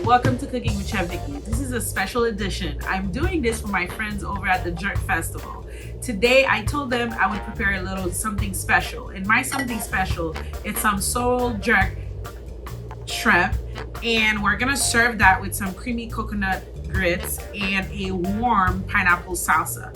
welcome to Cooking with Chef Vicky. This is a special edition. I'm doing this for my friends over at the Jerk Festival. Today I told them I would prepare a little something special. And my something special, it's some sorrel jerk shrimp, and we're gonna serve that with some creamy coconut grits and a warm pineapple salsa.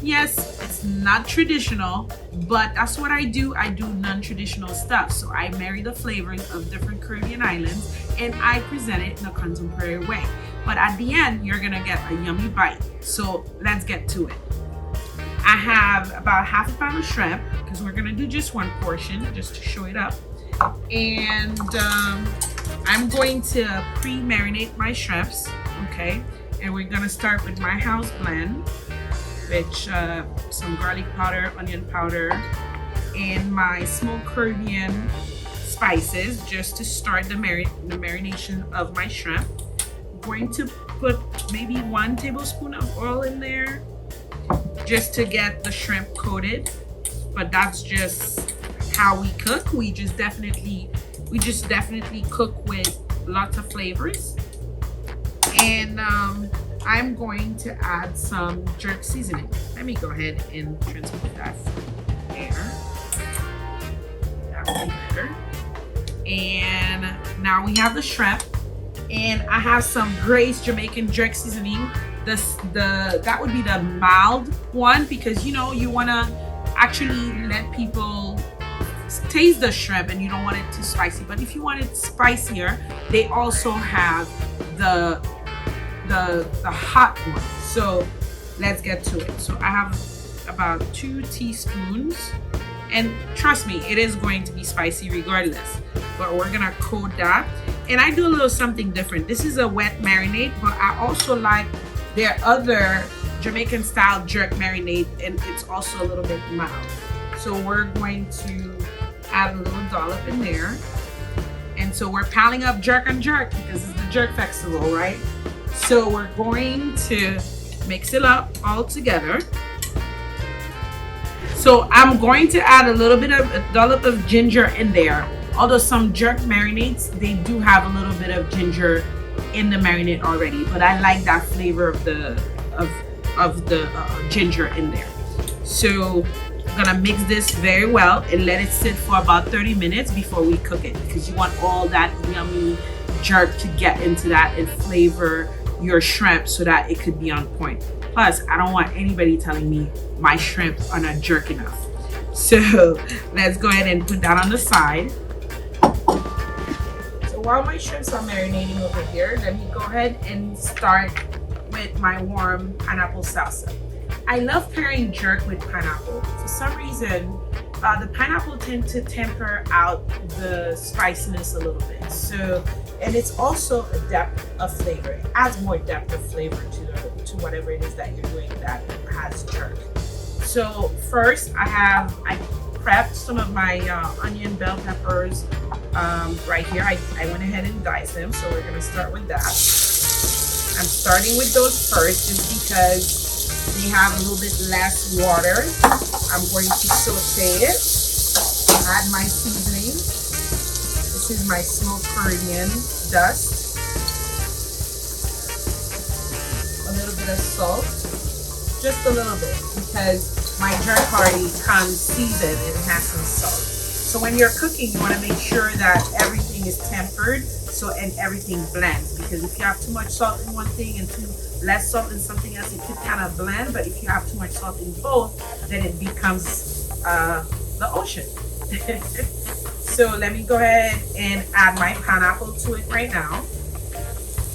Yes, it's not traditional, but that's what I do. I do non-traditional stuff. So I marry the flavors of different Caribbean islands and I present it in a contemporary way. But at the end, you're gonna get a yummy bite. So let's get to it. I have about half a pound of shrimp because we're gonna do just one portion just to show it up. And I'm going to pre-marinate my shrimps, okay? And we're gonna start with my house blend, which some garlic powder, onion powder, and my smoked Caribbean spices just to start the marination of my shrimp. I'm going to put maybe 1 tablespoon of oil in there just to get the shrimp coated, but that's just how we cook. We just definitely cook with lots of flavors. And I'm going to add some jerk seasoning. Let me go ahead and transport that there. That would be better. And now we have the shrimp, and I have some Grace Jamaican jerk seasoning. That would be the mild one, because you know you want to actually let people taste the shrimp and you don't want it too spicy. But if you want it spicier, they also have the hot one. So let's get to it. So I have about 2 teaspoons, and trust me, it is going to be spicy regardless, but we're gonna coat that. And I do a little something different. This is a wet marinade, but I also like their other Jamaican style jerk marinade, and it's also a little bit mild. So we're going to add a little dollop in there. And so we're piling up jerk on jerk because it's the Jerk Festival, right? So we're going to mix it up all together. So I'm going to add a dollop of ginger in there. Although some jerk marinades, they do have a little bit of ginger in the marinade already, but I like that flavor of the ginger in there. So I'm gonna mix this very well and let it sit for about 30 minutes before we cook it, because you want all that yummy jerk to get into that and flavor your shrimp so that it could be on point. Plus, I don't want anybody telling me my shrimp are not jerk enough. So let's go ahead and put that on the side. So while my shrimps are marinating over here, let me go ahead and start with my warm pineapple salsa. I love pairing jerk with pineapple. For some reason, the pineapple tends to temper out the spiciness a little bit. So, and it's also a depth of flavor. It adds more depth of flavor to whatever it is that you're doing that has jerk. So first, I prepped some of my onion bell peppers right here. I went ahead and diced them, so we're gonna start with that. I'm starting with those first just because they have a little bit less water. I'm going to saute it, add my seasoning. This is my smoked Caribbean dust. A little bit of salt, just a little bit, because my jerk already comes seasoned and it has some salt. So when you're cooking, you want to make sure that everything is tempered and everything blends, because if you have too much salt in one thing and too less salt in something else, it could kind of blend. But if you have too much salt in both, then it becomes the ocean. So let me go ahead and add my pineapple to it right now.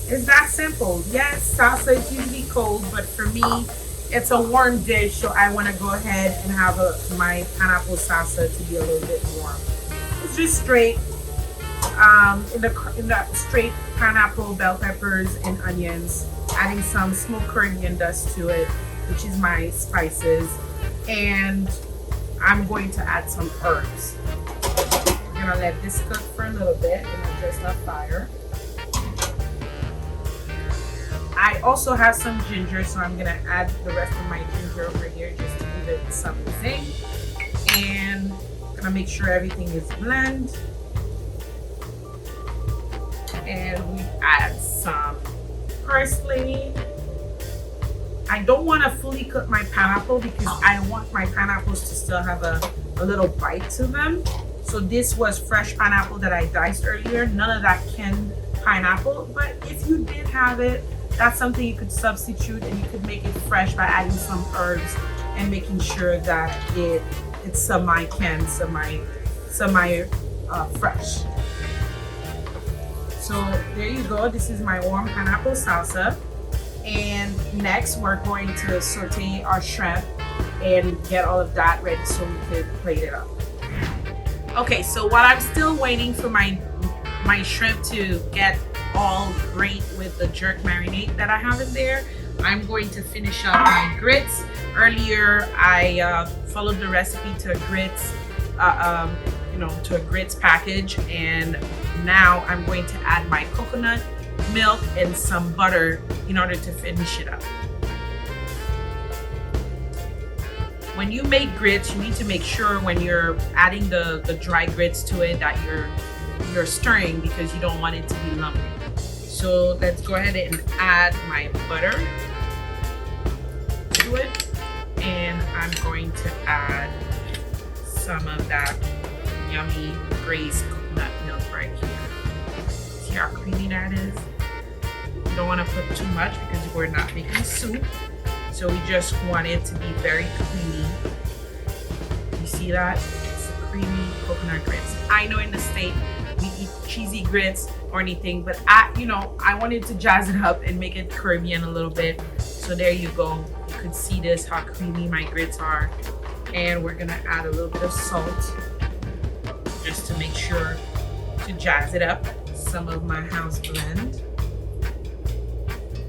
It's that simple. Yes, salsa is usually cold, but for me, it's a warm dish, so I want to go ahead and have my pineapple salsa to be a little bit warm. It's just straight, in the straight pineapple, bell peppers, and onions. Adding some smoked Caribbean dust to it, which is my spices, and I'm going to add some herbs. I'm gonna let this cook for a little bit and adjust our fire. I also have some ginger, so I'm gonna add the rest of my ginger over here just to give it some zing. And I'm gonna make sure everything is blended. And we add some Firstly, I don't want to fully cook my pineapple because I want my pineapples to still have a little bite to them. So this was fresh pineapple that I diced earlier. None of that canned pineapple, but if you did have it, that's something you could substitute, and you could make it fresh by adding some herbs and making sure that it's semi-canned, fresh. So there you go. This is my warm pineapple salsa. And next we're going to saute our shrimp and get all of that ready so we can plate it up. Okay, so while I'm still waiting for my shrimp to get all great with the jerk marinade that I have in there, I'm going to finish up my grits. Earlier I followed the recipe to a grits to a grits package, and now I'm going to add my coconut milk and some butter in order to finish it up. When you make grits, you need to make sure when you're adding the dry grits to it that you're stirring, because you don't want it to be lumpy. So let's go ahead and add my butter to it, and I'm going to add some of that yummy braised coconut milk right here. See how creamy that is? You don't want to put too much because we're not making soup. So we just want it to be very creamy. You see that? It's a creamy coconut grits. I know in the States we eat cheesy grits or anything, but I wanted to jazz it up and make it Caribbean a little bit. So there you go. You could see this, how creamy my grits are. And we're gonna add a little bit of salt just to make sure to jazz it up. Some of my house blend.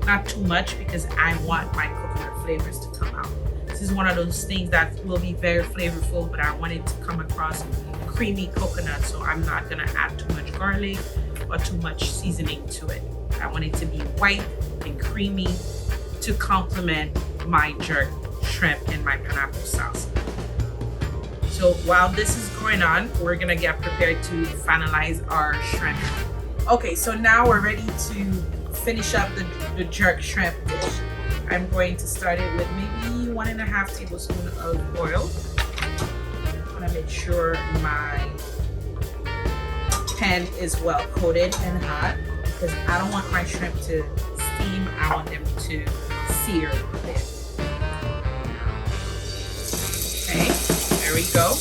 Not too much because I want my coconut flavors to come out. This is one of those things that will be very flavorful, but I want it to come across creamy coconut, so I'm not gonna add too much garlic or too much seasoning to it. I want it to be white and creamy to complement my jerk shrimp and my pineapple salsa. So while this is going on, we're gonna get prepared to finalize our shrimp. Okay, so now we're ready to finish up the jerk shrimp dish. I'm going to start it with maybe 1.5 tablespoons of oil. I'm gonna make sure my pan is well coated and hot because I don't want my shrimp to steam. I want them to sear a bit. Okay, there we go.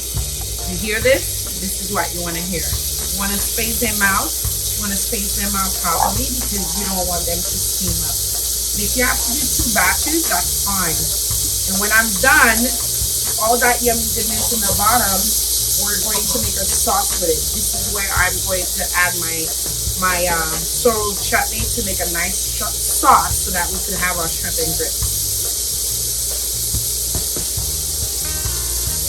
You hear this? This is what you want to hear. You want to space them out. You want to space them out properly because you don't want them to steam up. And if you have to do 2 batches, that's fine. And when I'm done, all that yummy goodness in the bottom, we're going to make a sauce with it. This is where I'm going to add my sorrel chutney to make a nice sauce so that we can have our shrimp and grits.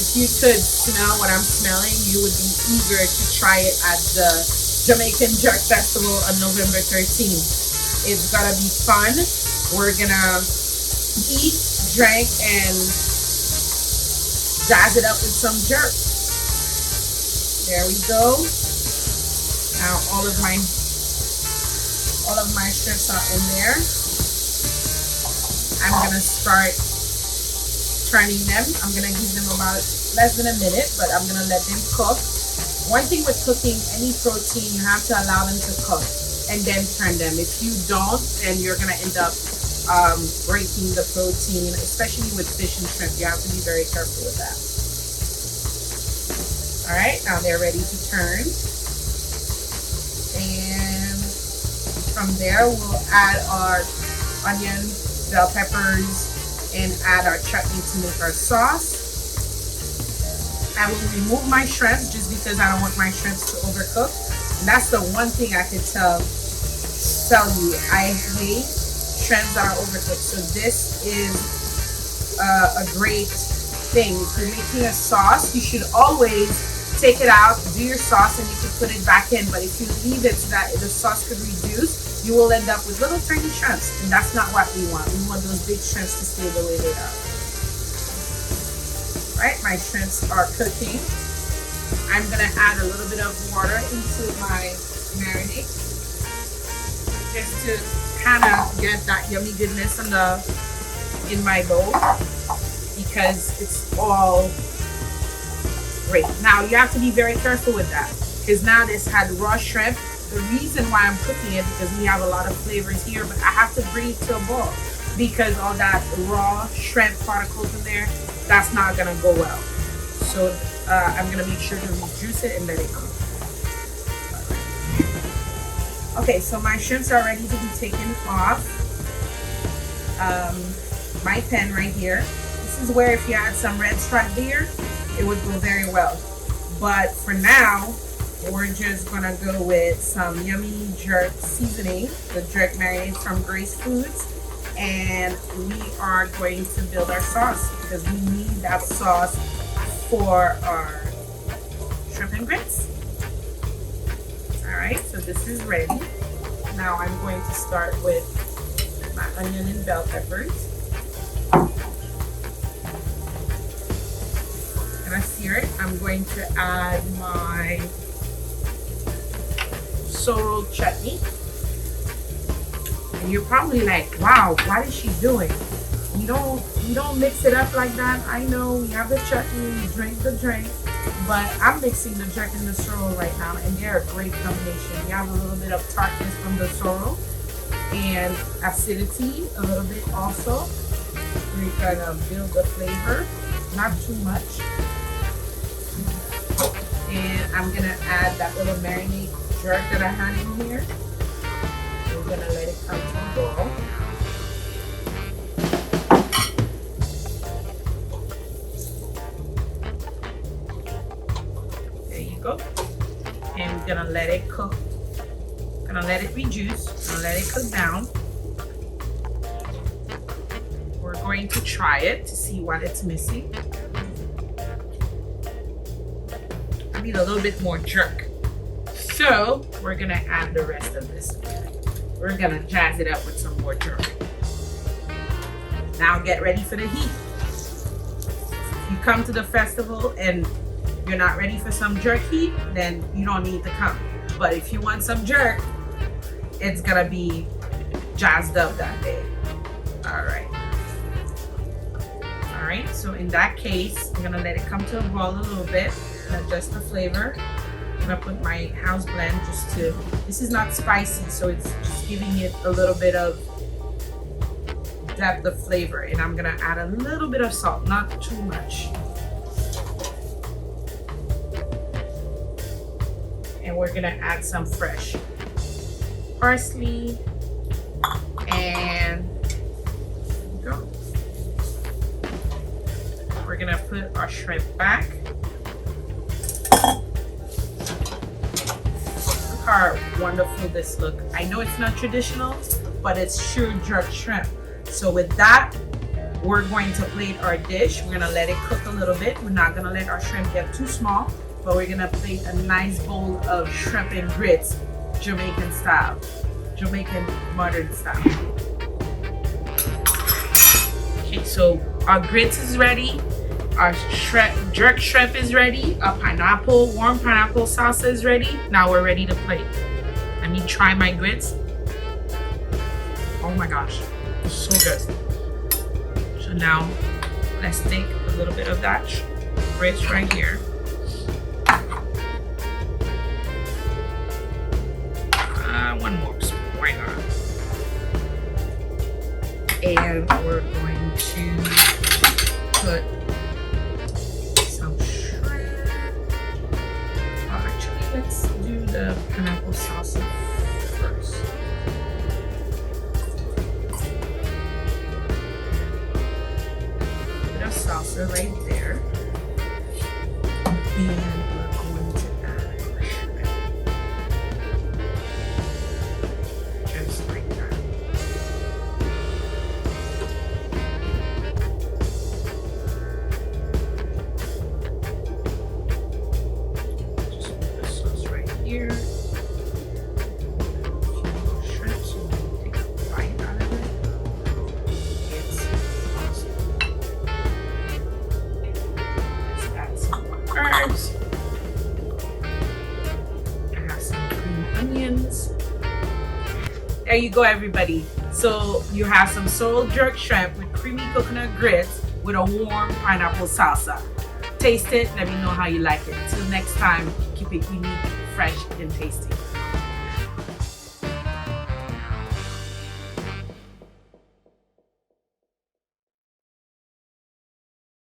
If you could smell what I'm smelling, you would be eager to try it at the Jamaican Jerk Festival on November 13th. It's gonna be fun. We're gonna eat, drink, and jazz it up with some jerk. There we go. Now all of my shrimps are in there. I'm gonna start turning them. I'm gonna give them about less than a minute, but I'm gonna let them cook. One thing with cooking any protein, you have to allow them to cook and then turn them. If you don't, then you're gonna end up breaking the protein, especially with fish and shrimp. You have to be very careful with that. All right, now they're ready to turn. And from there, we'll add our onion, bell peppers, and add our chutney to make our sauce. I will remove my shrimp just because I don't want my shrimps to overcook. And that's the one thing I could tell you. I hate shrimps that are overcooked. So this is a great thing. If you're making a sauce, you should always take it out, do your sauce, and you can put it back in. But if you leave it so that the sauce could reduce, you will end up with little tiny shrimps. And that's not what we want. We want those big shrimps to stay the way they are. Right, my shrimps are cooking. I'm gonna add a little bit of water into my marinade just to kind of get that yummy goodness in my bowl because it's all great. Now you have to be very careful with that because now this had raw shrimp. The reason why I'm cooking it because we have a lot of flavors here, but I have to bring it to a boil because all that raw shrimp particles in there, that's not gonna go well. So I'm gonna make sure to reduce it and let it cook. Okay, so my shrimps are ready to be taken off my pan right here. This is where if you add some red stripe there, it would go very well. But for now, we're just gonna go with some yummy jerk seasoning, the jerk marinade from Grace Foods, and we are going to build our sauce because we need that sauce for our shrimp and grits. All right, so this is ready. Now I'm going to start with my onion and bell peppers. And I sear it. I'm going to add my sorrel chutney. And you're probably like, wow, what is she doing? You don't mix it up like that. I know we have the chutney, you drink the drink, but I'm mixing the jerk and the sorrel right now, and they're a great combination. You have a little bit of tartness from the sorrel and acidity a little bit also. We're gonna build the flavor, not too much. And I'm gonna add that little marinade jerk that I had in here. We're gonna let it come to a boil. There you go. And we're gonna let it cook. Gonna let it reduce. Gonna let it cook down. We're going to try it to see what it's missing. I need a little bit more jerk. So we're gonna add the rest of this. We're gonna jazz it up with some more jerk. Now get ready for the heat. If you come to the festival and you're not ready for some jerk heat, then you don't need to come. But if you want some jerk, it's gonna be jazzed up that day. All right. All right, so in that case, I'm gonna let it come to a boil a little bit and adjust the flavor. I'm gonna put my house blend just to, this is not spicy, so it's just giving it a little bit of depth of flavor. And I'm gonna add a little bit of salt, not too much. And we're gonna add some fresh parsley, and there you go. We're gonna put our shrimp back. Look how wonderful this looks. I know it's not traditional, but it's sure jerk shrimp. So with that, we're going to plate our dish. We're gonna let it cook a little bit. We're not gonna let our shrimp get too small, but we're gonna plate a nice bowl of shrimp and grits, Jamaican style, Jamaican modern style. Okay, so our grits is ready. Our jerk shrimp is ready. Our warm pineapple salsa is ready. Now we're ready to plate. Let me try my grits. Oh my gosh, so good. So now let's take a little bit of that grits right here. One more spoon, why not? And we're going to put some shrimp. Actually, let's do the pineapple salsa first. Bit of salsa right there. And we're going to add our shrimp. Just like that. Just put the sauce right here. Shrimp, so we can take a bite out of it. It's awesome. Let's add some more herbs. I have some green onions. There you go, everybody. So you have some sorrel jerk shrimp with creamy coconut grits with a warm pineapple salsa. Taste it, let me know how you like it. Till next time, keep it unique, fresh, and tasty.